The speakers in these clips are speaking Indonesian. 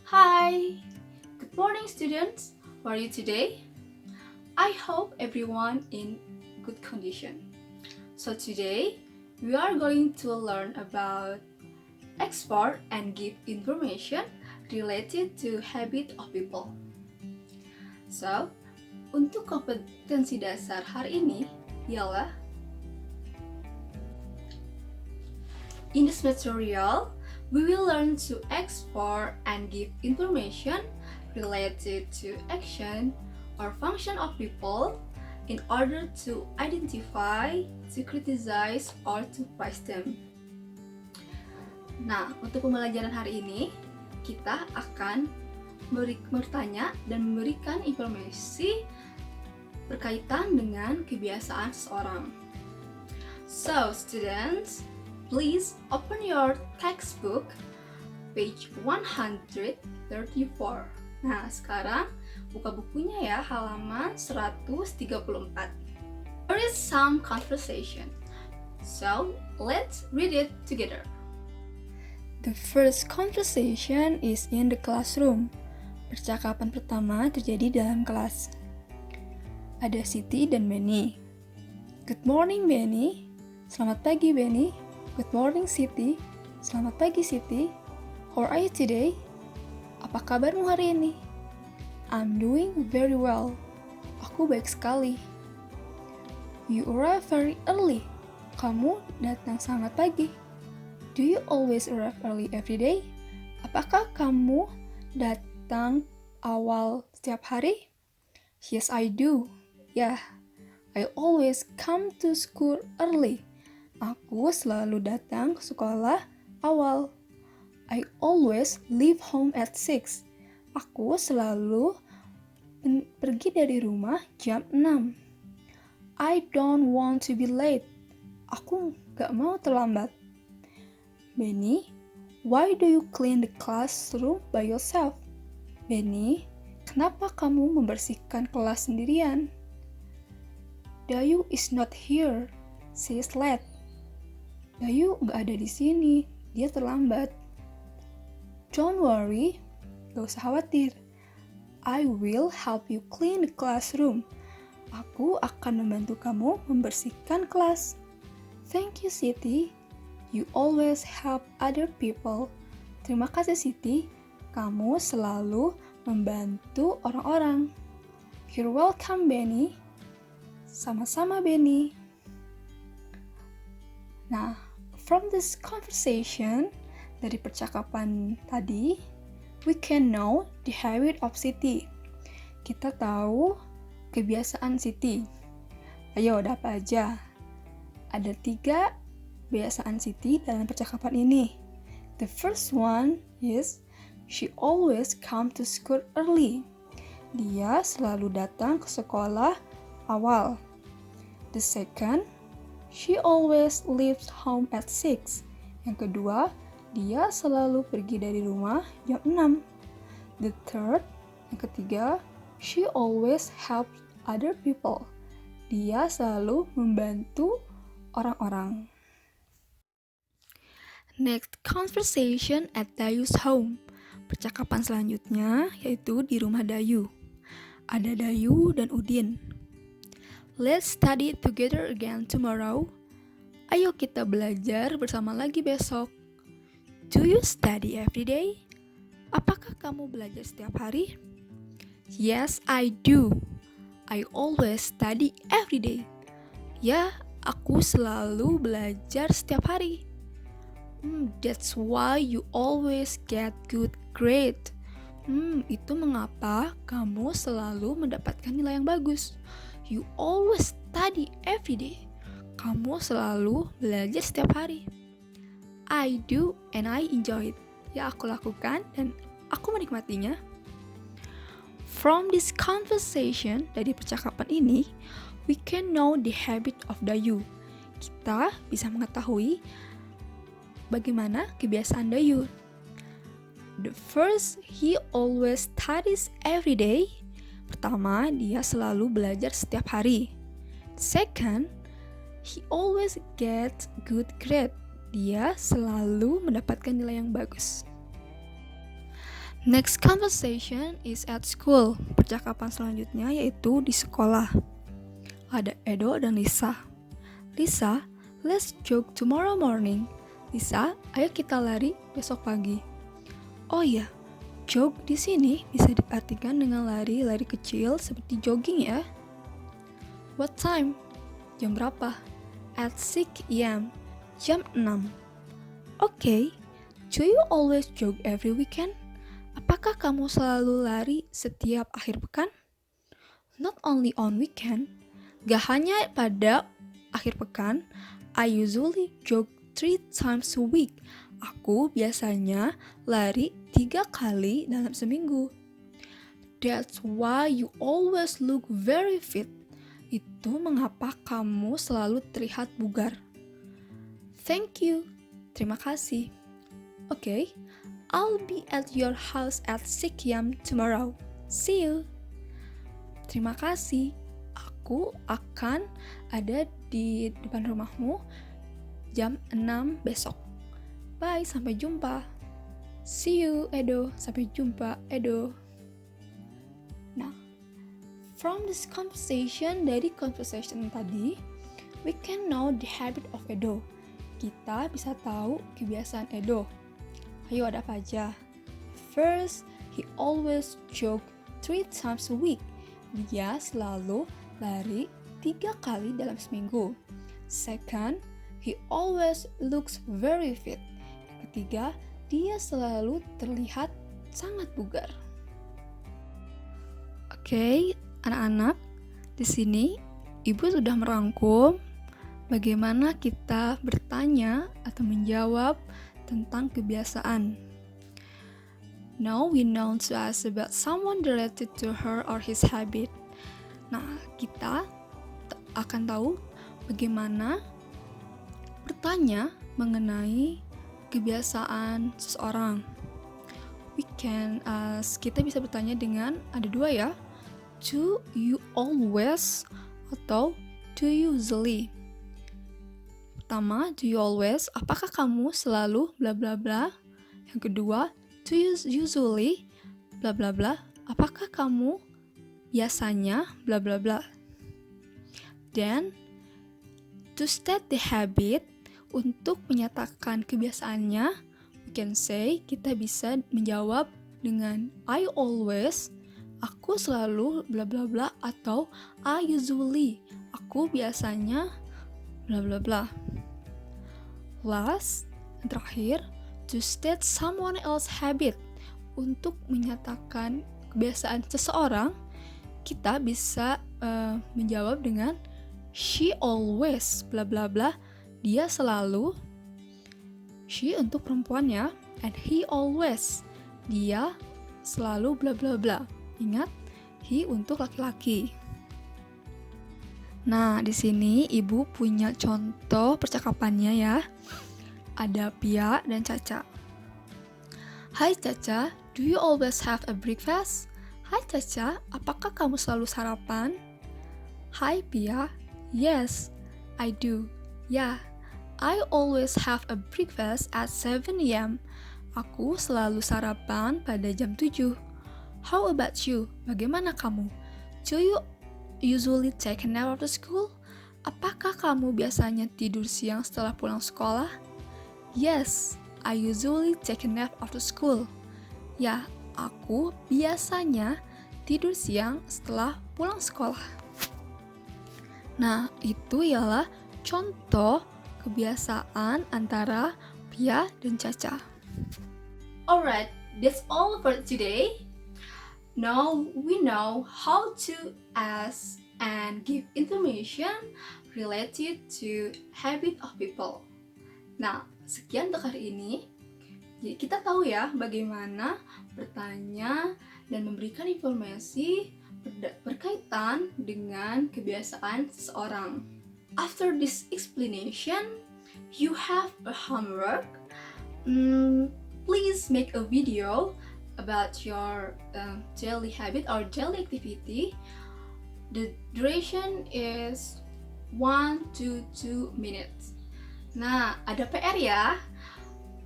Hi, good morning students. How are you today? I hope everyone in good condition. So today we are going to learn about export and give information related to habit of people. So, untuk kompetensi dasar hari ini ialah in this material we will learn to export and give information related to action or function of people in order to identify, to criticize, or to praise them. Nah, untuk pembelajaran hari ini, kita akan bertanya dan memberikan informasi berkaitan dengan kebiasaan seseorang. So, students, please open your textbook, page 134. Nah, sekarang buka bukunya ya, halaman 134. There is some conversation. So, let's read it together. The first conversation is in the classroom. Percakapan pertama terjadi dalam kelas. Ada Siti dan Benny. Good morning, Benny. Selamat pagi, Benny. Good morning, Siti. Selamat pagi, Siti. How are you today? Apa kabarmu hari ini? I'm doing very well. Aku baik sekali. You arrive very early. Kamu datang sangat pagi. Do you always arrive early every day? Apakah kamu datang awal setiap hari? Yes, I do. Yeah, I always come to school early. Aku selalu datang ke sekolah awal. I always leave home at 6. Aku selalu pergi dari rumah jam 6. I don't want to be late. Aku gak mau terlambat. Benny, why do you clean the classroom by yourself? Benny, kenapa kamu membersihkan kelas sendirian? Dayu is not here. She is late. Dayu gak ada di sini, dia terlambat. Don't worry, gak usah khawatir. I will help you clean the classroom. Aku akan membantu kamu membersihkan kelas. Thank you, Siti. You always help other people. Terima kasih, Siti. Kamu selalu membantu orang-orang. You're welcome, Benny. Sama-sama, Benny. Nah, from this conversation, dari percakapan tadi, we can know the habit of Siti. Kita tahu kebiasaan Siti. Ayo, ada apa aja? Ada 3 kebiasaan Siti dalam percakapan ini. The first one is, she always come to school early. Dia selalu datang ke sekolah awal. The second, she always leaves home at 6. Yang kedua, dia selalu pergi dari rumah jam 6. The third, yang ketiga, she always helps other people. Dia selalu membantu orang-orang. Next conversation at Dayu's home. Percakapan selanjutnya yaitu di rumah Dayu. Ada Dayu dan Udin. Let's study together again tomorrow. Ayo kita belajar bersama lagi besok. Do you study every day? Apakah kamu belajar setiap hari? Yes, I do. I always study every day. Ya, aku selalu belajar setiap hari. That's why you always get good grade. Itu mengapa kamu selalu mendapatkan nilai yang bagus. You always study every day. Kamu selalu belajar setiap hari. I do and I enjoy it. Ya, aku lakukan dan aku menikmatinya. From this conversation, dari percakapan ini, we can know the habit of Dayu. Kita bisa mengetahui bagaimana kebiasaan Dayu. The first, he always studies every day. Pertama, dia selalu belajar setiap hari. Second, he always gets good grade. dia selalu mendapatkan nilai yang bagus. Next conversation is at school. Percakapan selanjutnya yaitu di sekolah. Ada Edo dan Lisa. Lisa, let's jog tomorrow morning. Lisa, ayo kita lari besok pagi. Oh iya, jog di sini bisa diartikan dengan lari kecil seperti jogging ya. What time? Jam berapa? At 6 a.m. Jam 6. Okay, do you always jog every weekend? Apakah kamu selalu lari setiap akhir pekan? Not only on weekend, gak hanya pada akhir pekan, I usually jog 3 times a week. Aku biasanya lari 3 kali dalam seminggu. That's why you always look very fit. Itu mengapa kamu selalu terlihat bugar. Thank you. Terima kasih. Okay, I'll be at your house at 6 a.m. tomorrow. See you. Terima kasih. Aku akan ada di depan rumahmu jam 6 besok. Bye, sampai jumpa. See you, Edo. Sampai jumpa, Edo. Nah, from this conversation, dari conversation tadi, we can know the habit of Edo. Kita bisa tahu kebiasaan Edo. Ayo, ada apa aja? First, he always jog 3 times a week. Dia selalu lari 3 kali dalam seminggu. Second, he always looks very fit. Ketiga, dia selalu terlihat sangat bugar. Oke, anak-anak, di sini Ibu sudah merangkum bagaimana kita bertanya atau menjawab tentang kebiasaan. Now we know to ask about someone related to her or his habit. Nah, kita akan tahu bagaimana bertanya mengenai kebiasaan seseorang. Kita bisa bertanya dengan ada 2 ya. Do you always atau do you usually? Pertama, do you always, apakah kamu selalu bla bla bla? Yang kedua, do you usually bla bla bla, apakah kamu biasanya bla bla bla? Dan to state the habit, untuk menyatakan kebiasaannya, we can say, kita bisa menjawab dengan I always, aku selalu bla bla bla, atau I usually, aku biasanya bla bla bla. Last, yang terakhir, to state someone else habit, untuk menyatakan kebiasaan seseorang, kita bisa menjawab dengan she always bla bla bla, dia selalu, she untuk perempuan ya, and he always, dia selalu bla bla bla. Ingat, he untuk laki-laki. Nah, di sini Ibu punya contoh percakapannya ya. Ada Pia dan Caca. Hai Caca, do you always have a breakfast? Hai Caca, apakah kamu selalu sarapan? Hai Pia, yes, I do. Ya, I always have a breakfast at 7 a.m. Aku selalu sarapan pada jam 7. How about you? Bagaimana kamu? Do you usually take a nap after school? Apakah kamu biasanya tidur siang setelah pulang sekolah? Yes, I usually take a nap after school. Ya, aku biasanya tidur siang setelah pulang sekolah. Nah, itu ialah contoh kebiasaan antara Pia dan Caca. Alright, that's all for today. Now we know how to ask and give information related to habit of people. Nah, sekian untuk hari ini. Jadi kita tahu ya bagaimana bertanya dan memberikan informasi berkaitan dengan kebiasaan seseorang. After this explanation, you have a homework. Please make a video about your daily habit or daily activity. The duration is 1 to 2 minutes. Nah, ada PR ya.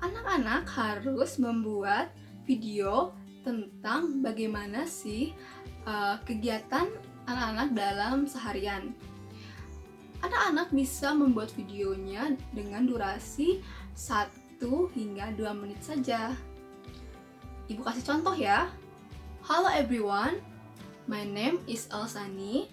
Anak-anak harus membuat video tentang bagaimana sih kegiatan anak-anak dalam seharian. Anak-anak bisa membuat videonya dengan durasi 1 hingga 2 menit saja. Ibu kasih contoh ya. Hello everyone, my name is Elsani.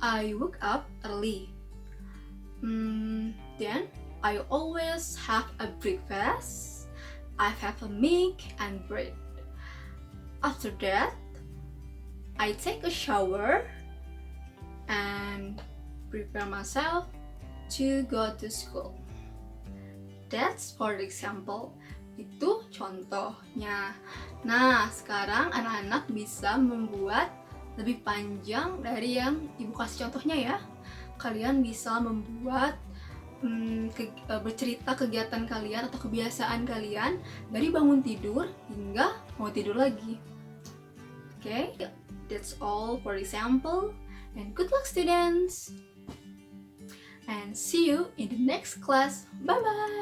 I woke up early. Then I always have a breakfast. I have a milk and bread. After that, I take a shower and prepare myself to go to school. That's for example. Itu contohnya. Nah, sekarang anak-anak bisa membuat lebih panjang dari yang ibu kasih contohnya ya. Kalian bisa membuat bercerita kegiatan kalian atau kebiasaan kalian dari bangun tidur hingga mau tidur lagi. Okay, that's all for example. And good luck students! And see you in the next class. Bye-bye!